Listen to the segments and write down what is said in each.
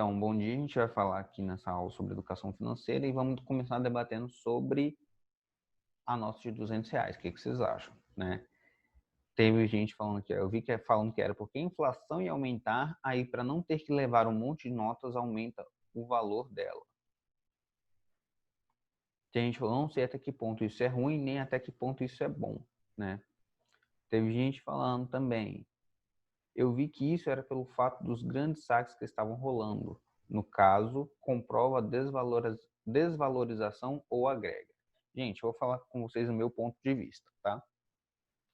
Então, bom dia, a gente vai falar aqui nessa aula sobre educação financeira e vamos começar debatendo sobre a nota de R$ 200. O que vocês acham, né? Teve gente falando que, eu vi que falando que era porque a inflação ia aumentar, aí para não ter que levar um monte de notas, aumenta o valor dela. Tem gente falando, não sei até que ponto isso é ruim, nem até que ponto isso é bom, né? Teve gente falando também, eu vi que isso era pelo fato dos grandes saques que estavam rolando. No caso, comprova a desvalorização ou agrega. Gente, eu vou falar com vocês o meu ponto de vista, tá?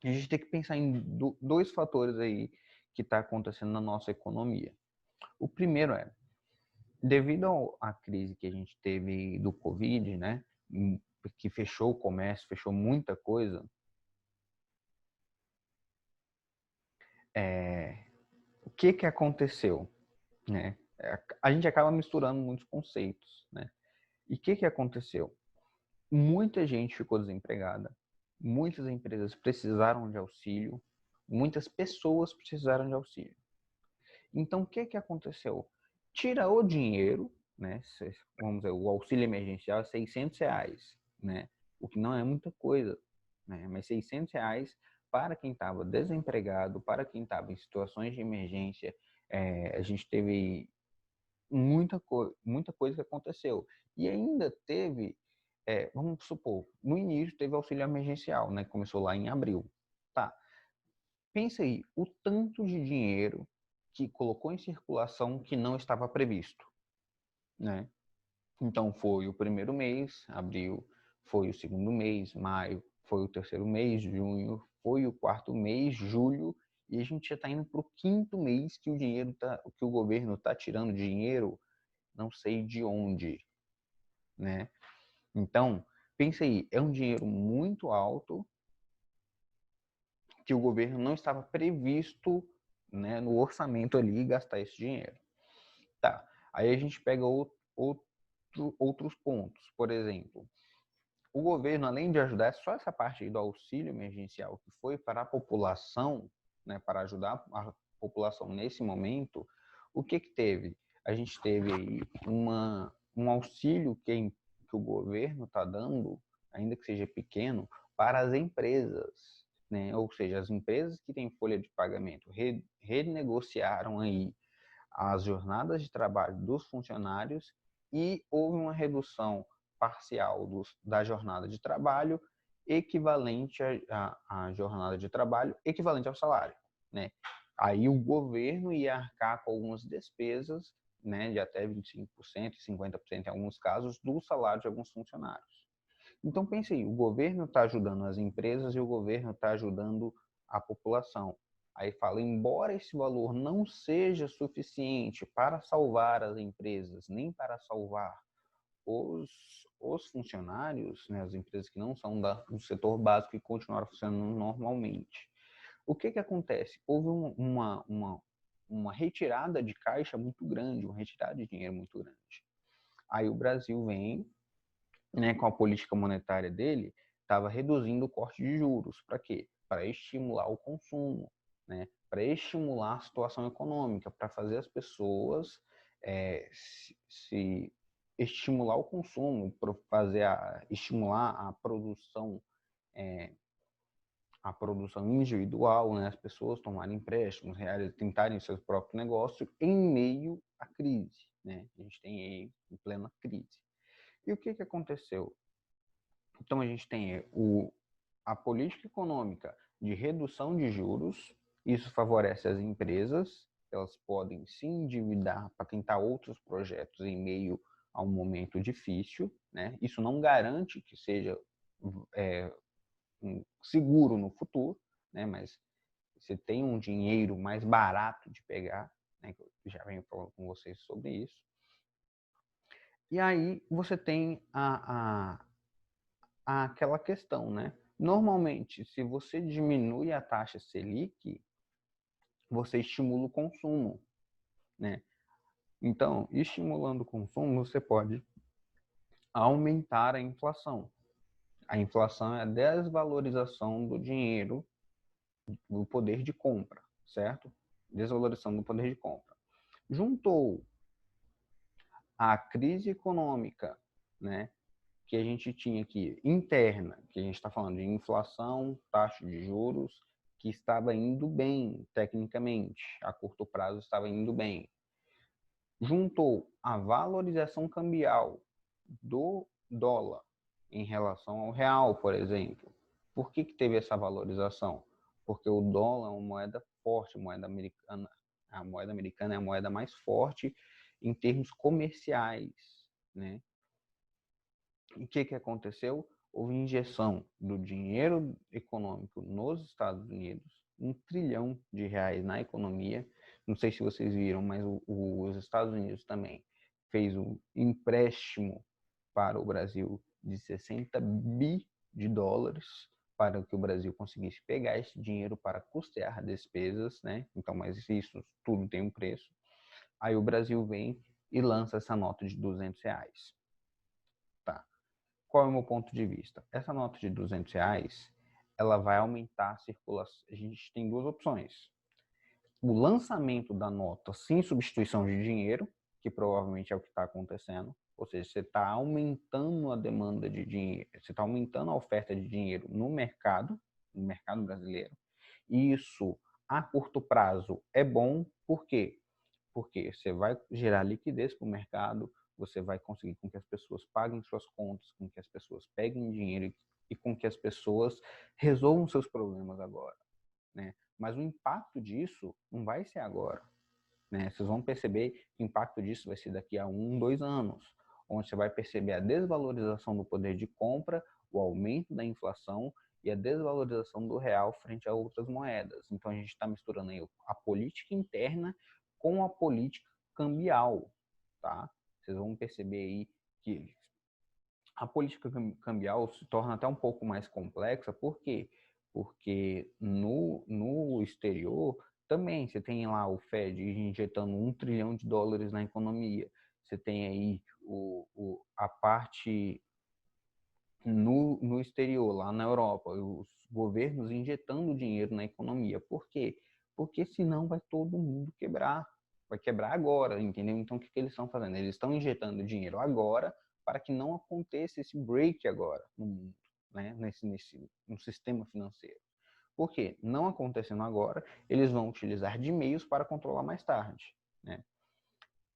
A gente tem que pensar em dois fatores aí que está acontecendo na nossa economia. O primeiro é, devido à crise que a gente teve do Covid, né, que fechou o comércio, fechou muita coisa, o que aconteceu, né? A gente acaba misturando muitos conceitos, né? E o que aconteceu? Muita gente ficou desempregada, muitas empresas precisaram de auxílio, muitas pessoas precisaram de auxílio. Então, o que aconteceu? Tira o dinheiro, né? Vamos dizer, o auxílio emergencial é R$ 600, né? O que não é muita coisa, né? Mas R$ 600 para quem estava desempregado, para quem estava em situações de emergência, a gente teve muita coisa que aconteceu. E ainda teve, vamos supor, no início teve auxílio emergencial, né? Começou lá em abril. Tá. Pensa aí, o tanto de dinheiro que colocou em circulação que não estava previsto, né? Então foi o primeiro mês, abril, foi o segundo mês, maio, foi o terceiro mês, junho, foi o quarto mês, julho, e a gente já está indo para o quinto mês que que o governo está tirando dinheiro, não sei de onde, né? Então, pensa aí, é um dinheiro muito alto que o governo não estava previsto, né, no orçamento ali gastar esse dinheiro. Tá, aí a gente pega outros pontos. Por exemplo, o governo, além de ajudar, só essa parte aí do auxílio emergencial que foi para a população, né, para ajudar a população nesse momento, o que teve? A gente teve aí um auxílio que o governo está dando, ainda que seja pequeno, para as empresas, né? Ou seja, as empresas que têm folha de pagamento renegociaram aí as jornadas de trabalho dos funcionários e houve uma redução parcial da jornada de trabalho equivalente à jornada de trabalho equivalente ao salário, né? Aí o governo ia arcar com algumas despesas, né, de até 25% e 50% em alguns casos do salário de alguns funcionários. Então pense aí, o governo está ajudando as empresas e o governo está ajudando a população. Aí fala, embora esse valor não seja suficiente para salvar as empresas, nem para salvar os, os funcionários, né, as empresas que não são do setor básico e continuaram funcionando normalmente. O que acontece? Houve uma retirada de caixa muito grande, uma retirada de dinheiro muito grande. Aí o Brasil vem, né, com a política monetária dele, estava reduzindo o corte de juros. Para quê? Para estimular o consumo, né? Para estimular a situação econômica, para fazer as pessoas se estimular o consumo, para estimular a produção individual, né? As pessoas tomarem empréstimos, tentarem seus próprios negócios em meio à crise, né? A gente tem aí em plena crise. E o que aconteceu? Então, a gente tem a política econômica de redução de juros, isso favorece as empresas, elas podem se endividar para tentar outros projetos em meio a um momento difícil, né? Isso não garante que seja seguro no futuro, né? Mas você tem um dinheiro mais barato de pegar, né? Eu já venho falando com vocês sobre isso. E aí você tem aquela questão, né? Normalmente, se você diminui a taxa Selic, você estimula o consumo, né? Então, estimulando o consumo, você pode aumentar a inflação. A inflação é a desvalorização do dinheiro, do poder de compra, certo? Desvalorização do poder de compra. Juntou a crise econômica, né, que a gente tinha aqui, interna, que a gente está falando de inflação, taxa de juros, que estava indo bem, tecnicamente, a curto prazo estava indo bem. Juntou a valorização cambial do dólar em relação ao real, por exemplo. Por que teve essa valorização? Porque o dólar é uma moeda forte, moeda americana. A moeda americana é a moeda mais forte em termos comerciais, né? E o que aconteceu? Houve injeção do dinheiro econômico nos Estados Unidos, R$ 1 trilhão na economia. Não sei se vocês viram, mas os Estados Unidos também fez um empréstimo para o Brasil de 60 bi de dólares para que o Brasil conseguisse pegar esse dinheiro para custear despesas, né? Então, mas isso tudo tem um preço. Aí o Brasil vem e lança essa nota de R$ 200. Tá. Qual é o meu ponto de vista? Essa nota de R$ 200, ela vai aumentar a circulação. A gente tem duas opções. O lançamento da nota sem substituição de dinheiro, que provavelmente é o que está acontecendo, ou seja, você está aumentando a demanda de dinheiro, você está aumentando a oferta de dinheiro no mercado brasileiro. E isso, a curto prazo, é bom. Por quê? Porque você vai gerar liquidez para o mercado, você vai conseguir com que as pessoas paguem suas contas, com que as pessoas peguem dinheiro e com que as pessoas resolvam seus problemas agora, né? Mas o impacto disso não vai ser agora, né? Vocês vão perceber que o impacto disso vai ser daqui a 1, 2 anos, onde você vai perceber a desvalorização do poder de compra, o aumento da inflação e a desvalorização do real frente a outras moedas. Então a gente está misturando aí a política interna com a política cambial, tá? Vocês vão perceber aí que a política cambial se torna até um pouco mais complexa. Por quê? Porque no exterior também você tem lá o Fed injetando US$ 1 trilhão na economia. Você tem aí a parte no exterior, lá na Europa, os governos injetando dinheiro na economia. Por quê? Porque senão vai todo mundo quebrar. Vai quebrar agora, entendeu? Então o que eles estão fazendo? Eles estão injetando dinheiro agora para que não aconteça esse break agora no mundo, né? No sistema financeiro. Por quê? Não acontecendo agora, eles vão utilizar de meios para controlar mais tarde, né?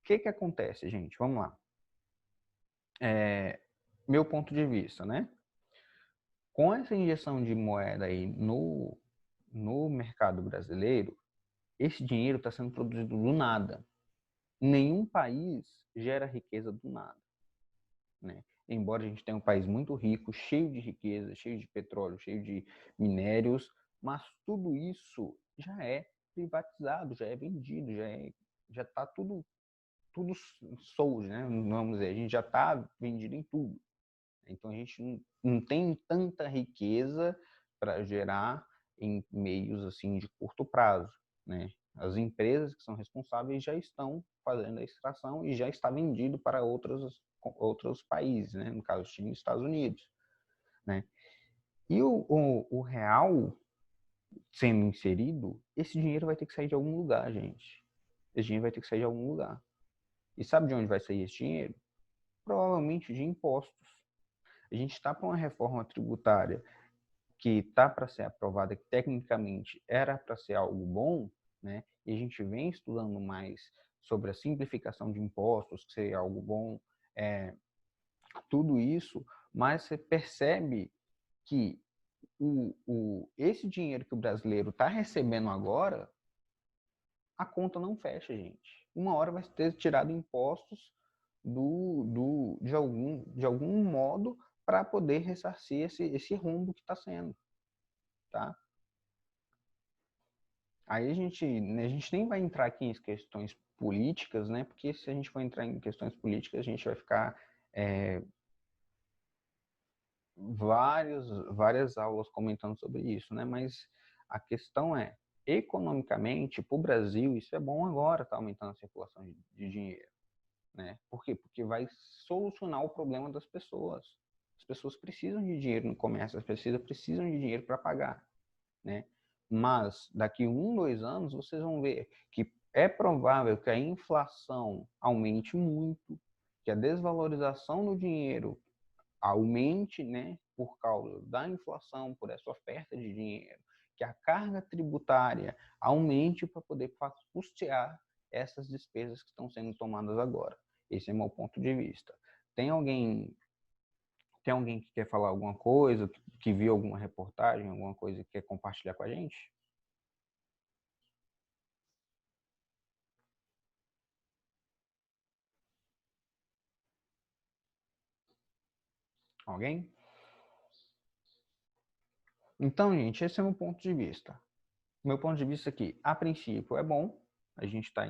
O que acontece, gente? Vamos lá. Meu ponto de vista, né? Com essa injeção de moeda aí no mercado brasileiro, esse dinheiro está sendo produzido do nada. Nenhum país gera riqueza do nada, né? Embora a gente tenha um país muito rico, cheio de riqueza, cheio de petróleo, cheio de minérios, mas tudo isso já é privatizado, já é vendido, já está tudo sold, né? Vamos dizer, a gente já está vendido em tudo. Então a gente não tem tanta riqueza para gerar em meios assim de curto prazo, né? As empresas que são responsáveis já estão fazendo a extração e já está vendido para outros países, né? No caso, China e Estados Unidos, né? E o real sendo inserido, esse dinheiro vai ter que sair de algum lugar, gente. Esse dinheiro vai ter que sair de algum lugar. E sabe de onde vai sair esse dinheiro? Provavelmente de impostos. A gente está para uma reforma tributária que está para ser aprovada, que tecnicamente era para ser algo bom, né? E a gente vem estudando mais sobre a simplificação de impostos, que seria algo bom, tudo isso, mas você percebe que esse dinheiro que o brasileiro está recebendo agora, a conta não fecha, gente. Uma hora vai ter tirado impostos de algum modo para poder ressarcir esse rombo que está sendo, tá? Aí a gente nem vai entrar aqui em questões políticas, né? Porque se a gente for entrar em questões políticas, a gente vai ficar várias aulas comentando sobre isso, né? Mas a questão é, economicamente, para o Brasil, isso é bom agora, tá aumentando a circulação de dinheiro, né? Por quê? Porque vai solucionar o problema das pessoas. As pessoas precisam de dinheiro no comércio, as pessoas precisam de dinheiro para pagar, né? Mas daqui 1, 2 anos vocês vão ver que é provável que a inflação aumente muito, que a desvalorização do dinheiro aumente, né, por causa da inflação, por essa oferta de dinheiro, que a carga tributária aumente para poder custear essas despesas que estão sendo tomadas agora. Esse é o meu ponto de vista. Tem alguém que quer falar alguma coisa, que viu alguma reportagem, alguma coisa que quer compartilhar com a gente? Alguém? Então, gente, esse é o meu ponto de vista. Meu ponto de vista aqui, a princípio, é bom, a gente está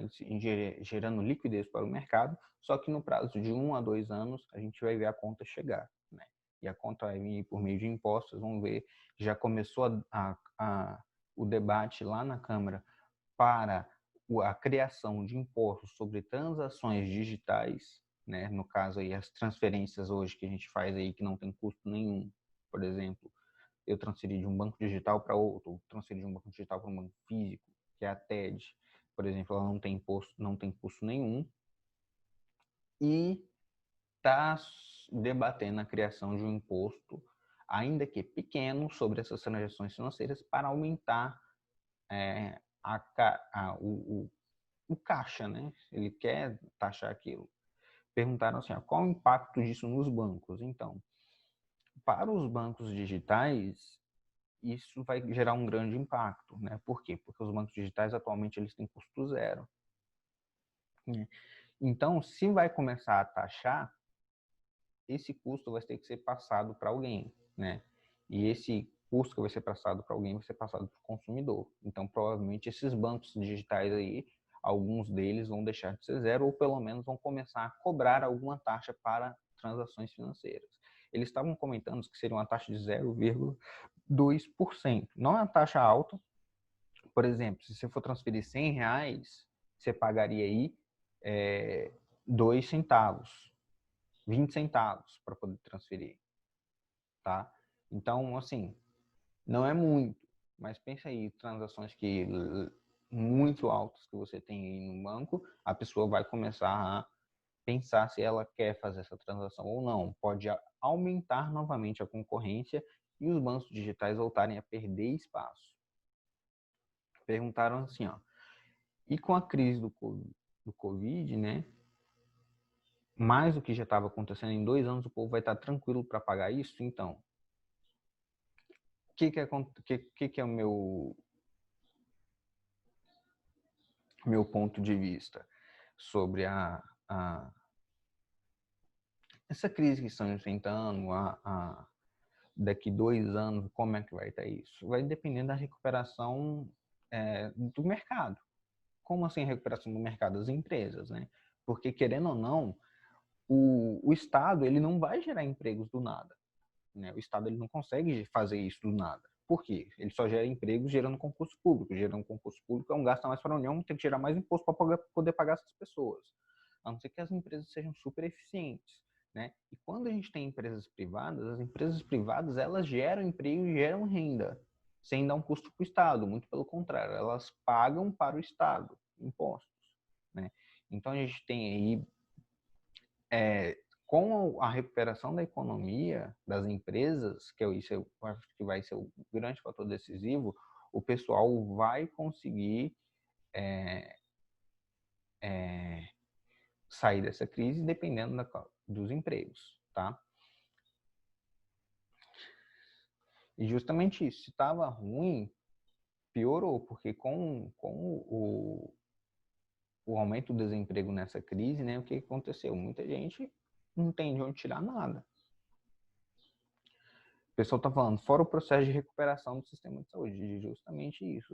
gerando liquidez para o mercado, só que no prazo de 1 a 2 anos, a gente vai ver a conta chegar, né? E a conta vai vir por meio de impostos, vamos ver, já começou o debate lá na Câmara para a criação de impostos sobre transações digitais, né? No caso aí, as transferências hoje que a gente faz aí que não tem custo nenhum, por exemplo, eu transferi de um banco digital para outro, transferi de um banco digital para um banco físico, que é a TED, por exemplo, ela não tem custo nenhum, e está debatendo a criação de um imposto, ainda que pequeno, sobre essas transações financeiras para aumentar o caixa, né? Ele quer taxar aquilo. Perguntaram assim, ó, qual o impacto disso nos bancos? Então, para os bancos digitais, isso vai gerar um grande impacto, né? Por quê? Porque os bancos digitais atualmente eles têm custo zero, né? Então, se vai começar a taxar, esse custo vai ter que ser passado para alguém, né? E esse custo que vai ser passado para alguém vai ser passado para o consumidor. Então, provavelmente esses bancos digitais aí, alguns deles vão deixar de ser zero ou pelo menos vão começar a cobrar alguma taxa para transações financeiras. Eles estavam comentando que seria uma taxa de 0,2%. Não é uma taxa alta. Por exemplo, se você for transferir R$ 100, você pagaria aí 2 centavos, 20 centavos para poder transferir, tá? Então, assim, não é muito, mas pensa aí, transações que muito altas que você tem aí no banco, a pessoa vai começar a pensar se ela quer fazer essa transação ou não. Pode aumentar novamente a concorrência e os bancos digitais voltarem a perder espaço. Perguntaram assim, ó, e com a crise do Covid, né? Mais do que já estava acontecendo em 2 anos, o povo vai estar tranquilo para pagar isso? Então, o que é o meu ponto de vista sobre essa crise que estão enfrentando, daqui 2 anos, como é que vai estar isso? Vai depender da recuperação do mercado. Como assim recuperação do mercado? Das empresas, né? Porque, querendo ou não, o Estado ele não vai gerar empregos do nada, né? O Estado ele não consegue fazer isso do nada. Por quê? Ele só gera empregos gerando concurso público. Gerando concurso público é um gasto a mais para a União, tem que gerar mais imposto para poder pagar essas pessoas. A não ser que as empresas sejam super eficientes, né? E quando a gente tem empresas privadas, as empresas privadas elas geram emprego e geram renda, sem dar um custo para o Estado. Muito pelo contrário, elas pagam para o Estado impostos, né? Então a gente tem aí com a recuperação da economia, das empresas, que isso eu acho que vai ser o grande fator decisivo, o pessoal vai conseguir sair dessa crise dependendo dos empregos, tá? E justamente isso, se estava ruim, piorou, porque com o aumento do desemprego nessa crise, né, o que aconteceu? Muita gente não tem de onde tirar nada. O pessoal está falando, fora o processo de recuperação do sistema de saúde, justamente isso.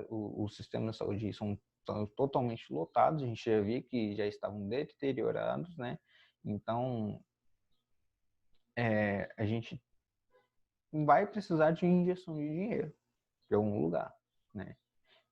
Os sistemas de saúde são totalmente lotados, a gente já viu que já estavam deteriorados, né? Então, a gente vai precisar de injeção de dinheiro de algum lugar, né?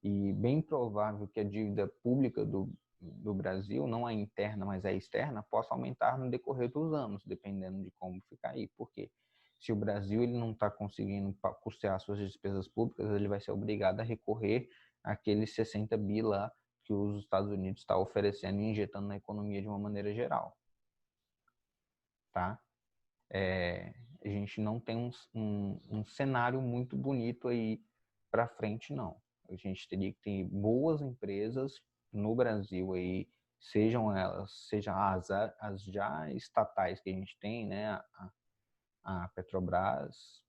E bem provável que a dívida pública do Brasil, não a interna, mas a externa, possa aumentar no decorrer dos anos, dependendo de como ficar aí. Por quê? Se o Brasil ele não está conseguindo custear suas despesas públicas, ele vai ser obrigado a recorrer àqueles 60 bi lá que os Estados Unidos estão oferecendo e injetando na economia de uma maneira geral. tá? A gente não tem um cenário muito bonito aí para frente, não. A gente teria que ter boas empresas no Brasil aí, sejam as já estatais que a gente tem, né, a Petrobras,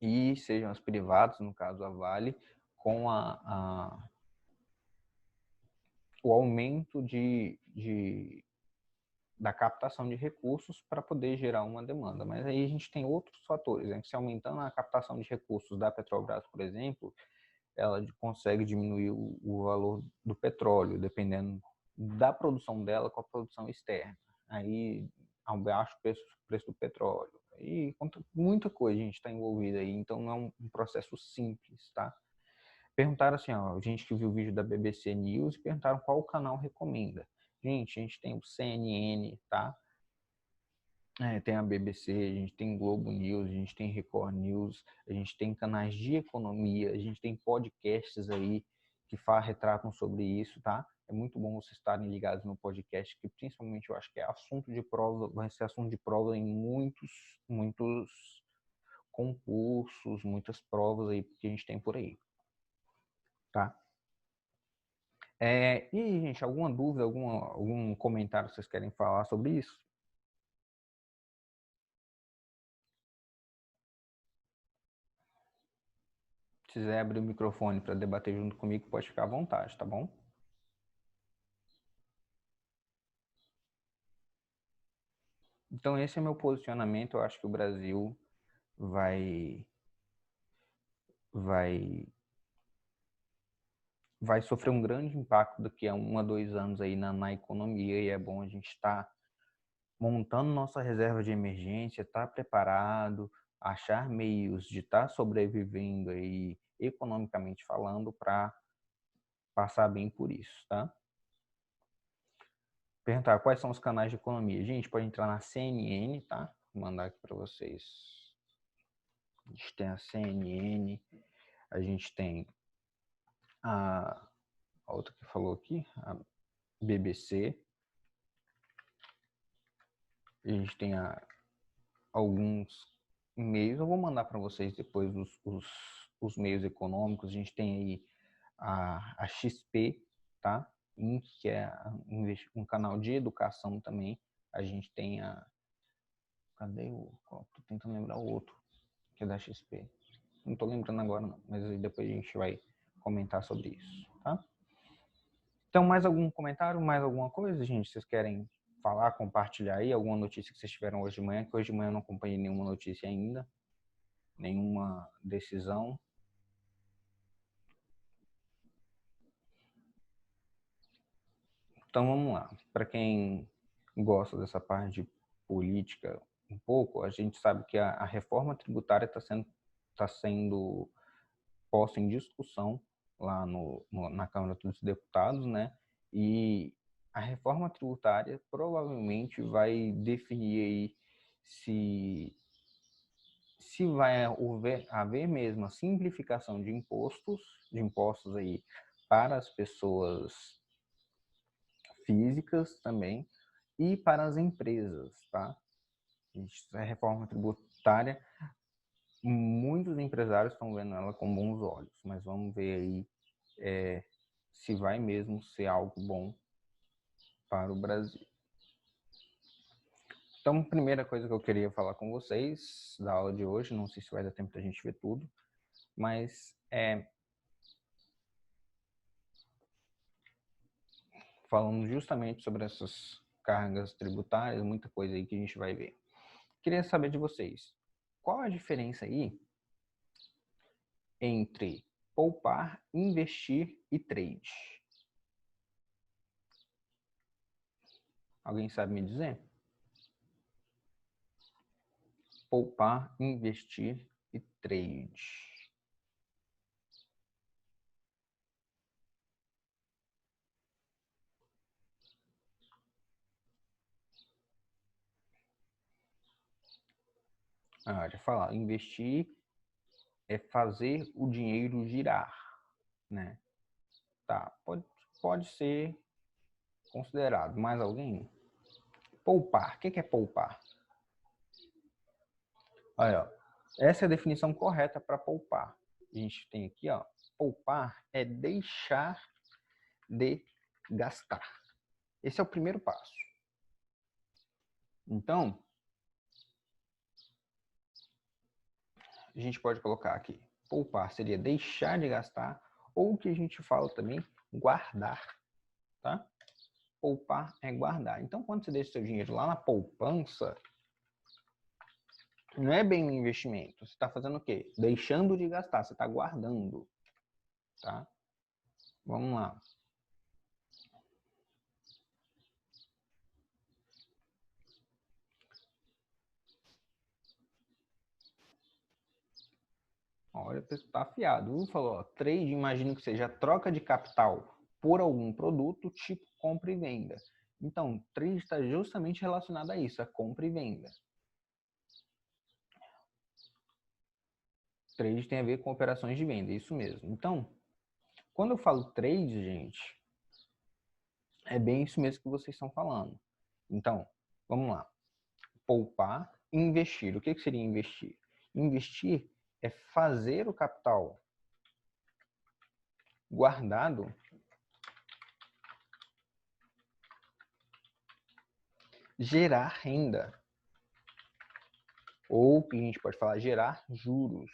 e sejam as privadas, no caso a Vale, com o aumento da captação de recursos para poder gerar uma demanda. Mas aí a gente tem outros fatores, né? Se aumentando a captação de recursos da Petrobras, por exemplo, ela consegue diminuir o valor do petróleo, dependendo da produção dela com a produção externa. Aí abaixa o preço do petróleo. E muita coisa a gente está envolvida aí, então não é um processo simples, tá? Perguntaram assim, ó, gente que viu o vídeo da BBC News, perguntaram qual canal recomenda. Gente, a gente tem o CNN, tá? Tem a BBC, a gente tem Globo News, a gente tem Record News, a gente tem canais de economia, a gente tem podcasts aí que retratam sobre isso, tá? É muito bom vocês estarem ligados no podcast, que principalmente eu acho que é assunto de prova, vai ser assunto de prova em muitos concursos, muitas provas aí que a gente tem por aí, tá? E, gente, alguma dúvida, algum comentário que vocês querem falar sobre isso? Se quiser abrir o microfone para debater junto comigo, pode ficar à vontade, tá bom? Então, esse é meu posicionamento. Eu acho que o Brasil vai vai vai sofrer um grande impacto daqui a 1 a 2 anos aí na economia, e é bom a gente estar montando nossa reserva de emergência, estar preparado, achar meios de estar sobrevivendo aí economicamente falando para passar bem por isso, tá? Perguntar quais são os canais de economia. Gente, pode entrar na CNN, tá? Vou mandar aqui para vocês. A gente tem a CNN, a gente tem a outra que falou aqui, a BBC, a gente tem alguns meios, eu vou mandar para vocês depois os meios econômicos, a gente tem aí a XP, tá? Que é um canal de educação também, a gente tem cadê tô tentando lembrar o outro, que é da XP. Não tô lembrando agora não, mas depois a gente vai comentar sobre isso, tá? Então, mais algum comentário, mais alguma coisa, gente? Vocês querem falar, compartilhar aí alguma notícia que vocês tiveram hoje de manhã? Que hoje de manhã eu não acompanhei nenhuma notícia ainda, nenhuma decisão. Então, vamos lá. Para quem gosta dessa parte de política um pouco, a gente sabe que a reforma tributária está sendo posta em discussão lá na Câmara dos Deputados, né? E a reforma tributária provavelmente vai definir aí se vai haver mesmo a simplificação de impostos aí para as pessoas físicas também e para as empresas, tá? A reforma tributária, muitos empresários estão vendo ela com bons olhos, mas vamos ver aí se vai mesmo ser algo bom para o Brasil. Então, primeira coisa que eu queria falar com vocês da aula de hoje, não sei se vai dar tempo da gente ver tudo, mas falando justamente sobre essas cargas tributárias, muita coisa aí que a gente vai ver. Queria saber de vocês, qual a diferença aí entre poupar, investir e trade? Alguém sabe me dizer? Poupar, investir e trade. Já falar, investir é fazer o dinheiro girar, né? Tá, pode ser considerado. Mais alguém? Poupar. O que é poupar? Olha, ó, essa é a definição correta para poupar. A gente tem aqui, ó, poupar é deixar de gastar. Esse é o primeiro passo. Então, a gente pode colocar aqui, poupar seria deixar de gastar, ou o que a gente fala também, guardar, tá? Poupar é guardar. Então, quando você deixa seu dinheiro lá na poupança, não é bem um investimento. Você está fazendo o quê? Deixando de gastar, você está guardando, tá? Vamos lá. Olha, você está afiado. Falou, ó, trade, imagino que seja troca de capital por algum produto, tipo compra e venda. Então, trade está justamente relacionado a isso, a compra e venda. Trade tem a ver com operações de venda, isso mesmo. Então, quando eu falo trade, gente, é bem isso mesmo que vocês estão falando. Então, vamos lá. Poupar e investir. O que seria investir? Investir é fazer o capital guardado gerar renda. Ou que a gente pode falar gerar juros.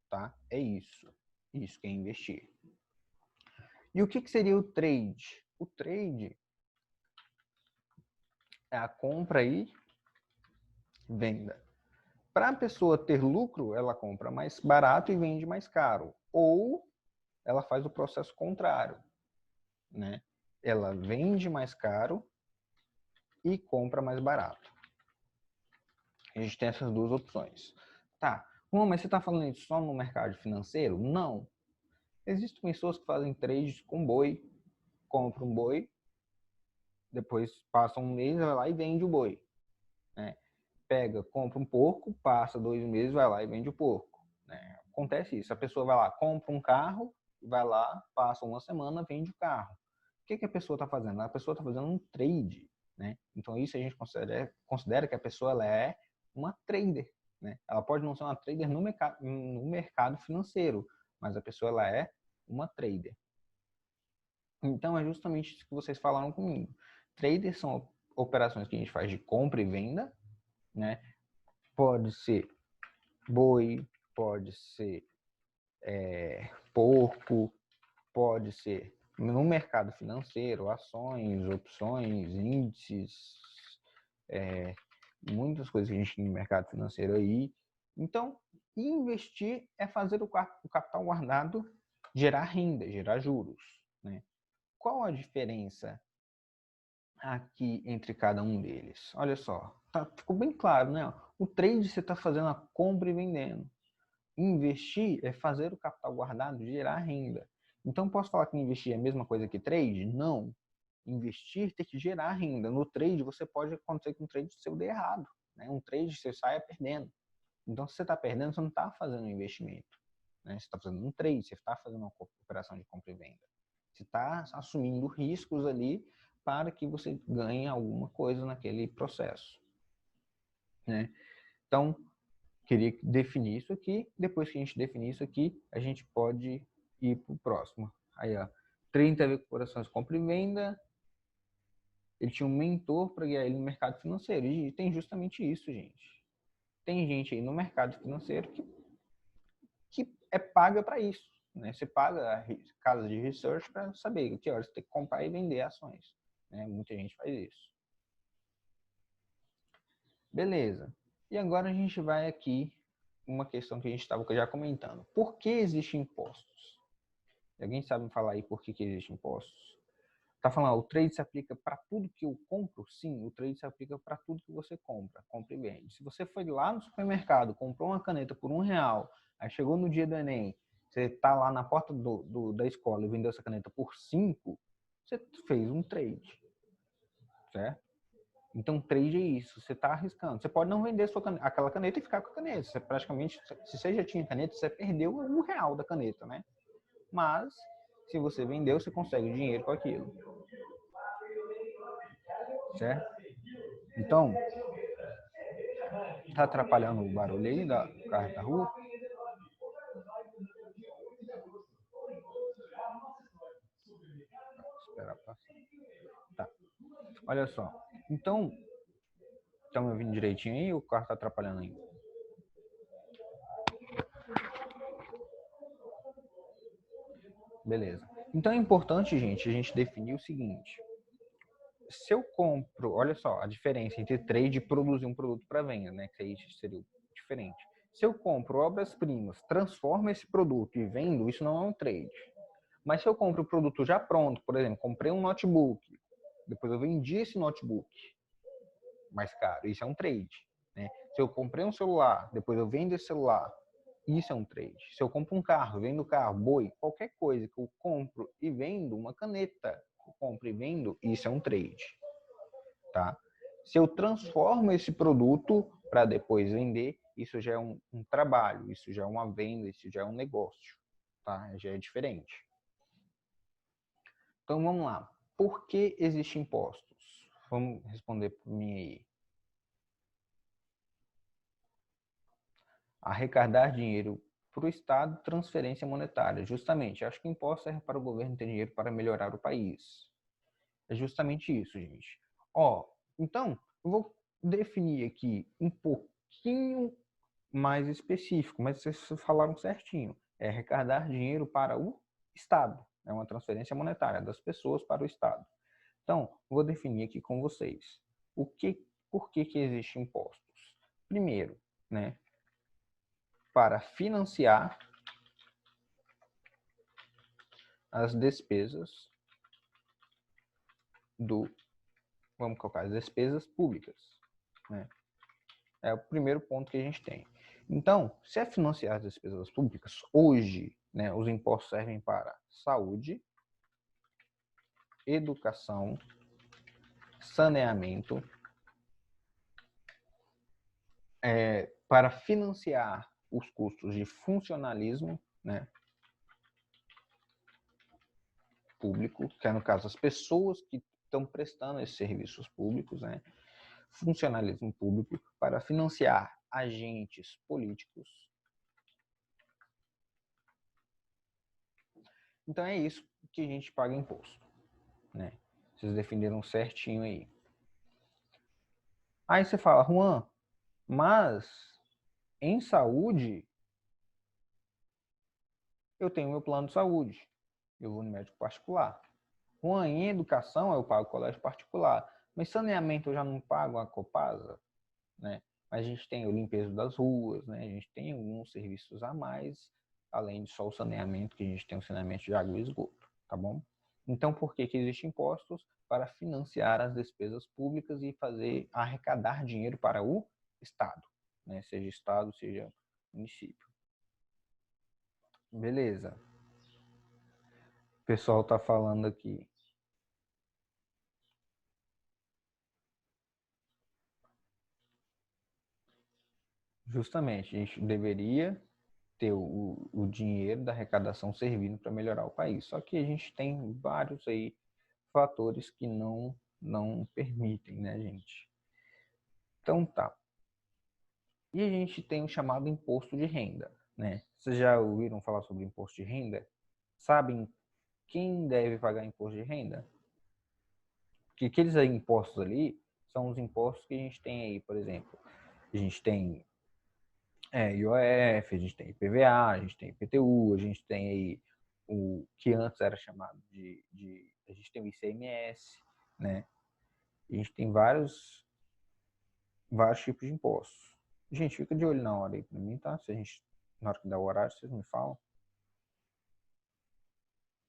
Tá? É isso. Isso que é investir. E o que seria o trade? O trade é a compra e venda. Para a pessoa ter lucro, ela compra mais barato e vende mais caro. Ou ela faz o processo contrário, né? Ela vende mais caro e compra mais barato. A gente tem essas duas opções. Tá, mas você está falando isso só no mercado financeiro? Não. Existem pessoas que fazem trades com boi, compram um boi, depois passa um mês, vai lá e vende o boi. Né? Pega, compra um porco, passa 2 meses, vai lá e vende o porco. Né? Acontece isso. A pessoa vai lá, compra um carro, vai lá, passa uma semana, vende o carro. O que a pessoa está fazendo? A pessoa está fazendo um trade. Né? Então isso a gente considera que a pessoa ela é uma trader. Né? Ela pode não ser uma trader no mercado financeiro, mas a pessoa ela é uma trader. Então é justamente isso que vocês falaram comigo. Traders são operações que a gente faz de compra e venda, né? Pode ser boi, pode ser porco, pode ser no mercado financeiro, ações, opções, índices, muitas coisas que a gente tem no mercado financeiro aí. Então, investir é fazer o capital guardado gerar renda, gerar juros. Né? Qual a diferença aqui entre cada um deles? Olha só, ficou bem claro, né? O trade você está fazendo a compra e vendendo. Investir é fazer o capital guardado gerar renda. Então, posso falar que investir é a mesma coisa que trade? Não. Investir tem que gerar renda. No trade, você pode acontecer que um trade seu dê errado. Né? Um trade você saia perdendo. Então, se você está perdendo, você não está fazendo um investimento. Né? Você está fazendo um trade, você está fazendo uma operação de compra e venda. Você está assumindo riscos ali para que você ganhe alguma coisa naquele processo. Né? Então, queria definir isso aqui. Depois que a gente definir isso aqui, a gente pode ir para o próximo. Aí, ó, 30 operações compra e venda. Ele tinha um mentor para guiar ele no mercado financeiro. E tem justamente isso, gente. Tem gente aí no mercado financeiro que é paga para isso. Né? Você paga a casa de research para saber que horas você tem que comprar e vender ações. Né? Muita gente faz isso. Beleza. E agora a gente vai aqui uma questão que a gente estava já comentando. Por que existem impostos? Alguém sabe me falar aí por que existem impostos? Tá falando, o trade se aplica para tudo que eu compro? Sim, o trade se aplica para tudo que você compra e vende. Se você foi lá no supermercado, comprou uma caneta por R$1, aí chegou no dia do Enem, você tá lá na porta da escola e vendeu essa caneta por 5, você fez um trade, certo? Então, trade é isso, você está arriscando. Você pode não vender aquela caneta e ficar com a caneta. Você praticamente, se você já tinha caneta, você perdeu R$1 da caneta, né? Mas, se você vendeu, você consegue dinheiro com aquilo. Certo? Então, tá atrapalhando o barulho aí do carro da rua? Esperar passar. Tá. Olha só. Então, estão me ouvindo direitinho aí ou o carro tá atrapalhando ainda? Beleza. Então é importante, gente, a gente definir o seguinte. Se eu compro, olha só, a diferença entre trade e produzir um produto para venda, né? Que aí seria diferente. Se eu compro obras-primas, transformo esse produto e vendo, isso não é um trade. Mas se eu compro o produto já pronto, por exemplo, comprei um notebook, depois eu vendi esse notebook mais caro, isso é um trade. Né? Se eu comprei um celular, depois eu vendo esse celular, isso é um trade. Se eu compro um carro, vendo o carro, boi, qualquer coisa que eu compro e vendo, uma caneta, eu compro e vendo, isso é um trade. Tá? Se eu transformo esse produto para depois vender, isso já é um trabalho, isso já é uma venda, isso já é um negócio. Tá? Já é diferente. Então vamos lá. Por que existem impostos? Vamos responder para mim aí. Arrecadar dinheiro para o Estado, transferência monetária. Justamente, acho que imposto serve para o governo ter dinheiro para melhorar o país. É justamente isso, gente. Ó, então, eu vou definir aqui um pouquinho mais específico, mas vocês falaram certinho. É arrecadar dinheiro para o Estado. É uma transferência monetária das pessoas para o Estado. Então, vou definir aqui com vocês. Por que existem impostos? Primeiro, né, para financiar as despesas vamos colocar, as despesas públicas, né? É o primeiro ponto que a gente tem. Então, se é financiar as despesas públicas, hoje, né, os impostos servem para saúde, educação, saneamento, para financiar os custos de funcionalismo, né, público, que é no caso as pessoas que estão prestando esses serviços públicos, né, funcionalismo público, para financiar agentes políticos. Então é isso que a gente paga imposto, né? Vocês definiram certinho aí. Aí você fala, Juan, mas em saúde eu tenho meu plano de saúde. Eu vou no médico particular. Juan, em educação eu pago colégio particular. Mas saneamento eu já não pago a Copasa, né? Mas a gente tem o limpeza das ruas, né? A gente tem alguns serviços a mais, além de só o saneamento, que a gente tem o saneamento de água e esgoto, tá bom? Então, por que existem impostos? Para financiar as despesas públicas e fazer arrecadar dinheiro para o Estado, né? Seja Estado, seja município. Beleza. O pessoal está falando aqui. Justamente, a gente deveria ter o dinheiro da arrecadação servindo para melhorar o país. Só que a gente tem vários aí fatores que não permitem, né, gente? Então tá. E a gente tem o chamado imposto de renda, né? Vocês já ouviram falar sobre imposto de renda? Sabem quem deve pagar imposto de renda? Porque aqueles impostos ali são os impostos que a gente tem aí, por exemplo. A gente tem IOF, a gente tem IPVA, a gente tem IPTU, a gente tem aí o que antes era chamado a gente tem o ICMS, né? A gente tem vários tipos de impostos. Gente, fica de olho na hora aí pra mim, tá? Se a gente, na hora que dá o horário, vocês me falam,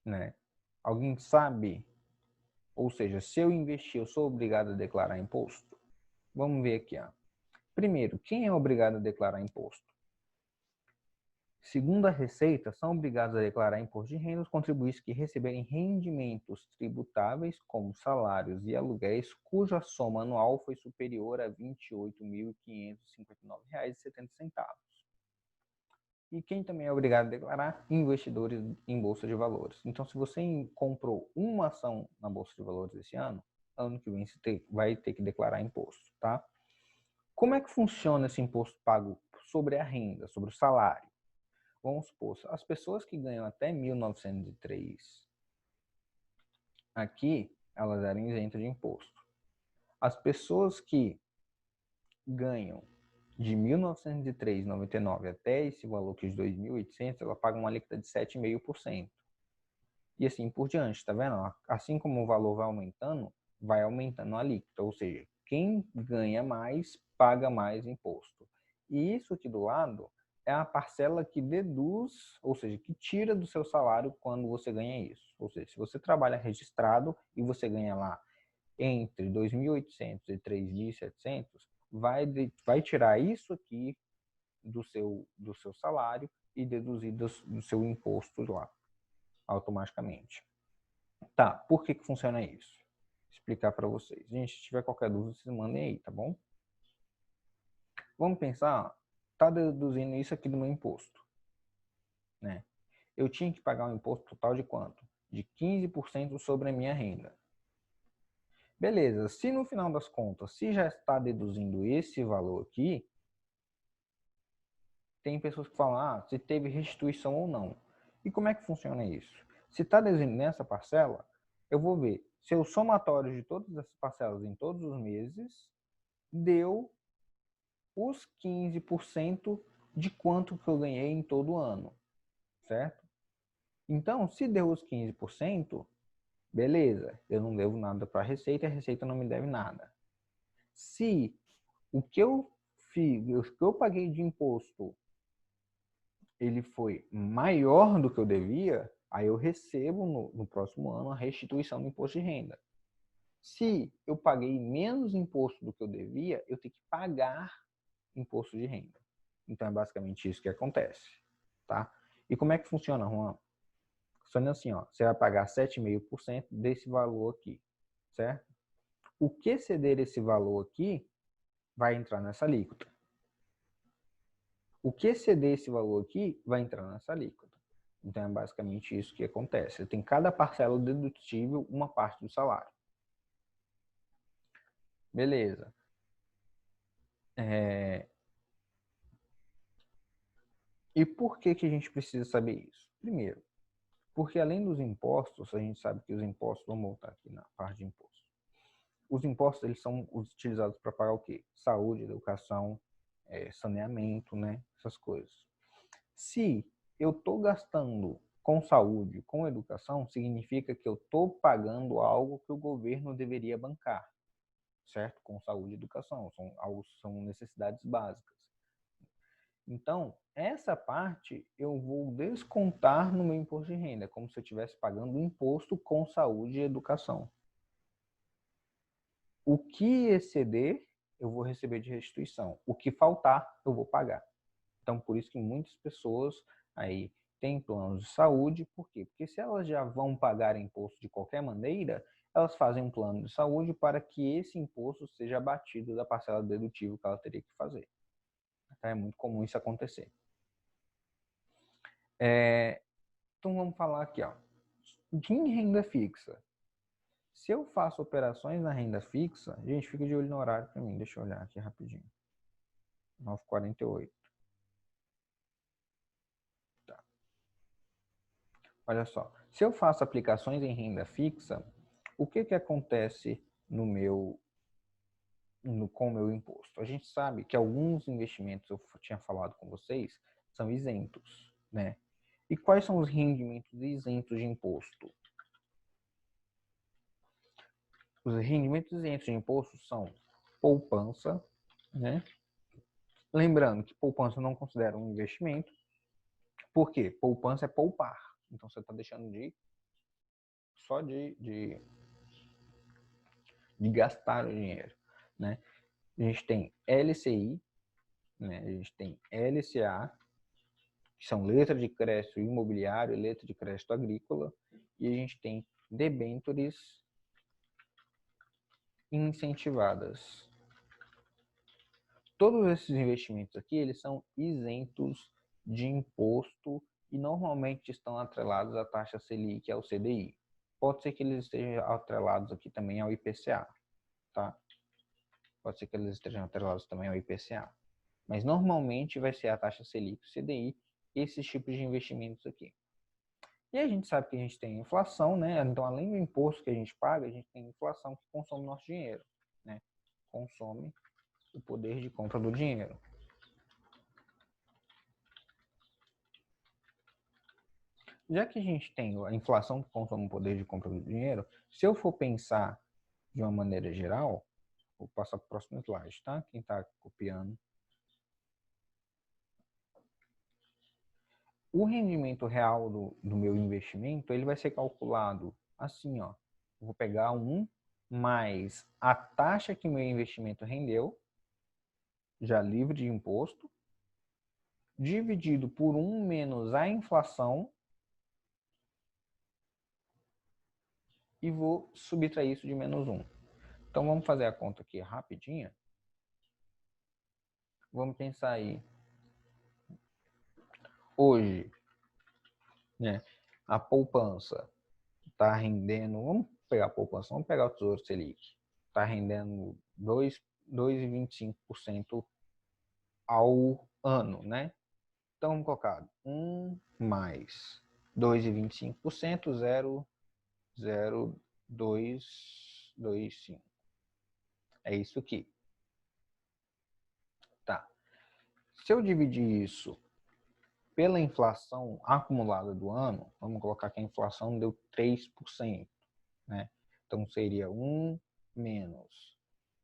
né? Alguém sabe? Ou seja, se eu investir, eu sou obrigado a declarar imposto? Vamos ver aqui, ó. Primeiro, quem é obrigado a declarar imposto? Segundo a Receita, são obrigados a declarar imposto de renda os contribuintes que receberem rendimentos tributáveis, como salários e aluguéis, cuja soma anual foi superior a R$ 28.559,70. E quem também é obrigado a declarar? Investidores em bolsa de valores. Então, se você comprou uma ação na bolsa de valores esse ano, ano que vem você vai ter que declarar imposto, tá? Como é que funciona esse imposto pago sobre a renda, sobre o salário? Vamos supor, as pessoas que ganham até 1.903 aqui, elas eram isentas de imposto. As pessoas que ganham de 1.903,99 até esse valor que é de 2.800, ela paga uma alíquota de 7,5%. E assim por diante, tá vendo? Assim como o valor vai aumentando a alíquota. Ou seja, quem ganha mais, paga mais imposto. E isso aqui do lado é a parcela que deduz, ou seja, que tira do seu salário quando você ganha isso. Ou seja, se você trabalha registrado e você ganha lá entre 2.800 e 3.700, vai tirar isso aqui do seu salário e deduzir do seu imposto lá, automaticamente. Tá, por que funciona isso? Vou explicar para vocês. Gente, se tiver qualquer dúvida, vocês mandem aí, tá bom? Vamos pensar, tá deduzindo isso aqui do meu imposto, né? Eu tinha que pagar um imposto total de quanto? De 15% sobre a minha renda. Beleza, se no final das contas, se já está deduzindo esse valor aqui, tem pessoas que falam, se teve restituição ou não. E como é que funciona isso? Se está deduzindo nessa parcela, eu vou ver se o somatório de todas essas parcelas em todos os meses deu os 15% de quanto que eu ganhei em todo ano, certo? Então, se deu os 15%, beleza, eu não devo nada para a Receita não me deve nada. Se o que eu fiz, o que eu paguei de imposto, ele foi maior do que eu devia, aí eu recebo no próximo ano a restituição do imposto de renda. Se eu paguei menos imposto do que eu devia, eu tenho que pagar imposto de renda. Então é basicamente isso que acontece, tá? E como é que funciona, Juan? Funciona assim, ó, você vai pagar 7,5% desse valor aqui, certo? O que exceder esse valor aqui vai entrar nessa alíquota. O que exceder esse valor aqui vai entrar nessa alíquota. Então é basicamente isso que acontece. Tem cada parcela dedutível uma parte do salário. Beleza. E por que a gente precisa saber isso? Primeiro, porque além dos impostos, a gente sabe que os impostos, vamos voltar aqui na parte de impostos. Os impostos, eles são utilizados para pagar o quê? Saúde, educação, saneamento, né? Essas coisas. Se eu estou gastando com saúde, com educação, significa que eu estou pagando algo que o governo deveria bancar, certo? Com saúde e educação, são necessidades básicas. Então, essa parte eu vou descontar no meu imposto de renda, como se eu estivesse pagando imposto com saúde e educação. O que exceder, eu vou receber de restituição. O que faltar, eu vou pagar. Então, por isso que muitas pessoas aí têm planos de saúde. Por quê? Porque se elas já vão pagar imposto de qualquer maneira, elas fazem um plano de saúde para que esse imposto seja abatido da parcela dedutível que ela teria que fazer. Então, é muito comum isso acontecer. Então, vamos falar aqui, ó. Em renda fixa. Se eu faço operações na renda fixa, gente, fica de olho no horário para mim. Deixa eu olhar aqui rapidinho. 9h48. Tá. Olha só. Se eu faço aplicações em renda fixa, o que acontece com o meu imposto? A gente sabe que alguns investimentos, eu tinha falado com vocês, são isentos, né? E quais são os rendimentos isentos de imposto? Os rendimentos isentos de imposto são poupança, né? Lembrando que poupança não considera um investimento. Por quê? Poupança é poupar. Então você está deixando só de gastar o dinheiro, né? A gente tem LCI, né? A gente tem LCA, que são letra de crédito imobiliário e letra de crédito agrícola, e a gente tem debêntures incentivadas. Todos esses investimentos aqui, eles são isentos de imposto e normalmente estão atrelados à taxa Selic, ao CDI. Pode ser que eles estejam atrelados aqui também ao IPCA, tá? Pode ser que eles estejam atrelados também ao IPCA. Mas normalmente vai ser a taxa Selic, CDI, esses tipos de investimentos aqui. E a gente sabe que a gente tem inflação, né? Então, além do imposto que a gente paga, a gente tem inflação que consome nosso dinheiro, né? Consome o poder de compra do dinheiro. Já que a gente tem a inflação que consome o poder de compra do dinheiro, se eu for pensar de uma maneira geral, vou passar para o próximo slide, tá? Quem está copiando. O rendimento real do meu investimento, ele vai ser calculado assim, ó. Vou pegar 1 mais a taxa que meu investimento rendeu, já livre de imposto, dividido por 1 menos a inflação, e vou subtrair isso de menos 1. Então, vamos fazer a conta aqui rapidinha. Vamos pensar aí. Hoje, né, a poupança está rendendo, vamos pegar a poupança, vamos pegar o Tesouro Selic, está rendendo 2,25% ao ano, né? Então, vamos colocar 1 mais 2,25%, 0,0225. É isso aqui. Tá. Se eu dividir isso pela inflação acumulada do ano, vamos colocar que a inflação deu 3%, né? Então, seria 1 menos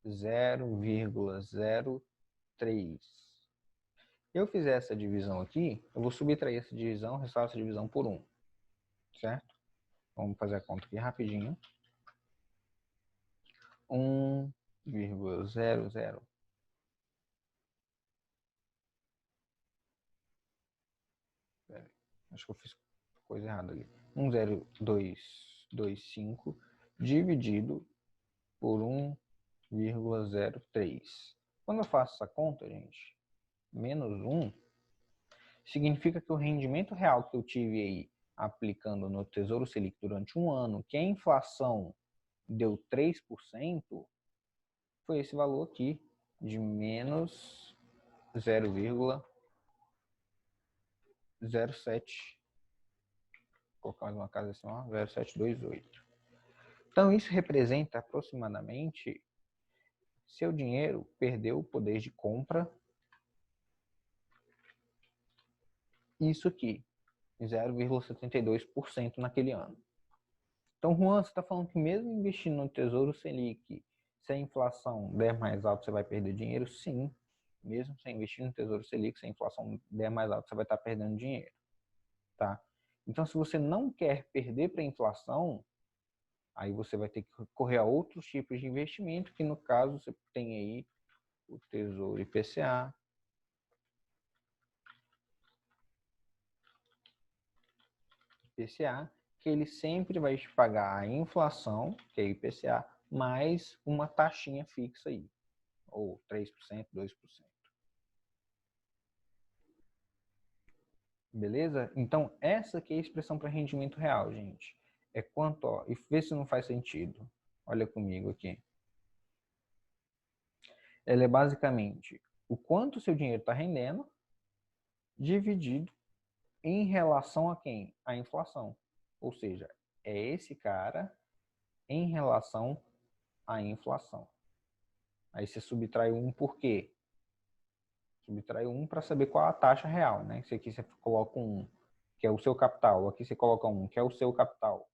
0,03. Eu fizer essa divisão aqui, eu vou subtrair essa divisão, restar essa divisão por 1, certo? Vamos fazer a conta aqui rapidinho. 1,00. Acho que eu fiz coisa errada ali. 1,0225 dividido por 1,03. Quando eu faço essa conta, gente, menos 1, significa que o rendimento real que eu tive aí aplicando no Tesouro Selic durante um ano, que a inflação deu 3%, foi esse valor aqui, de menos 0,07. Vou colocar mais uma casa assim, ó, 0,728. Então, isso representa aproximadamente seu dinheiro perdeu o poder de compra. Isso aqui, 0,72% naquele ano. Então, Juan, você está falando que mesmo investindo no Tesouro Selic, se a inflação der mais alto, você vai perder dinheiro? Sim. Mesmo sem investir no Tesouro Selic, se a inflação der mais alto, você vai estar perdendo dinheiro. Tá? Então, se você não quer perder para a inflação, aí você vai ter que recorrer a outros tipos de investimento, que no caso você tem aí o Tesouro IPCA, que ele sempre vai te pagar a inflação, que é IPCA, mais uma taxinha fixa aí, ou 3%, 2%. Beleza? Então, essa aqui é a expressão para rendimento real, gente. É quanto, ó, e vê se não faz sentido. Olha comigo aqui. Ela é basicamente o quanto seu dinheiro está rendendo, dividido em relação a quem? A inflação. Ou seja, é esse cara em relação à inflação. Aí você subtrai 1 por quê? Subtrai 1 para saber qual a taxa real, né? Se aqui você coloca 1, que é o seu capital. Aqui você coloca 1, que é o seu capital.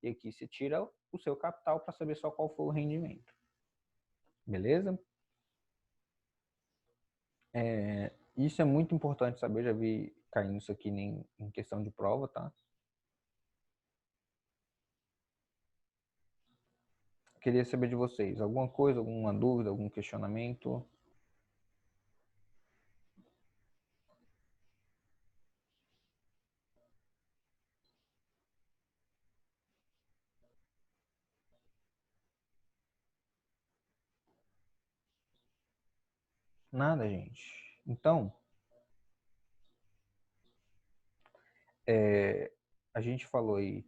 E aqui você tira o seu capital para saber só qual foi o rendimento. Beleza? Isso é muito importante saber. Já vi caindo isso aqui em questão de prova, tá? Queria saber de vocês. Alguma coisa, alguma dúvida, algum questionamento? Nada, gente. Então, a gente falou aí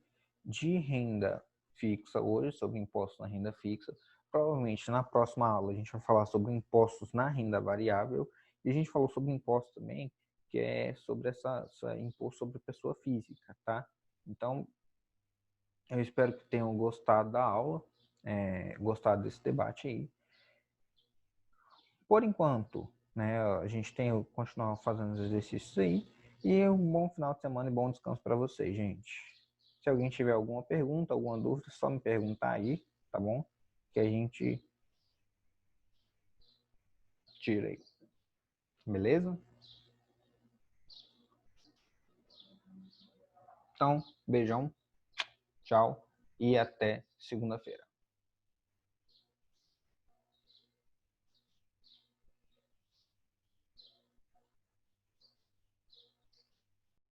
de renda fixa hoje, sobre impostos na renda fixa. Provavelmente na próxima aula a gente vai falar sobre impostos na renda variável. E a gente falou sobre impostos também, que é sobre essa imposto sobre pessoa física, tá? Então, eu espero que tenham gostado da aula, gostado desse debate aí. Por enquanto, né, a gente tem que continuar fazendo os exercícios aí. E um bom final de semana e bom descanso para vocês, gente. Se alguém tiver alguma pergunta, alguma dúvida, é só me perguntar aí, tá bom? Que a gente tira aí. Beleza? Então, beijão, tchau e até segunda-feira.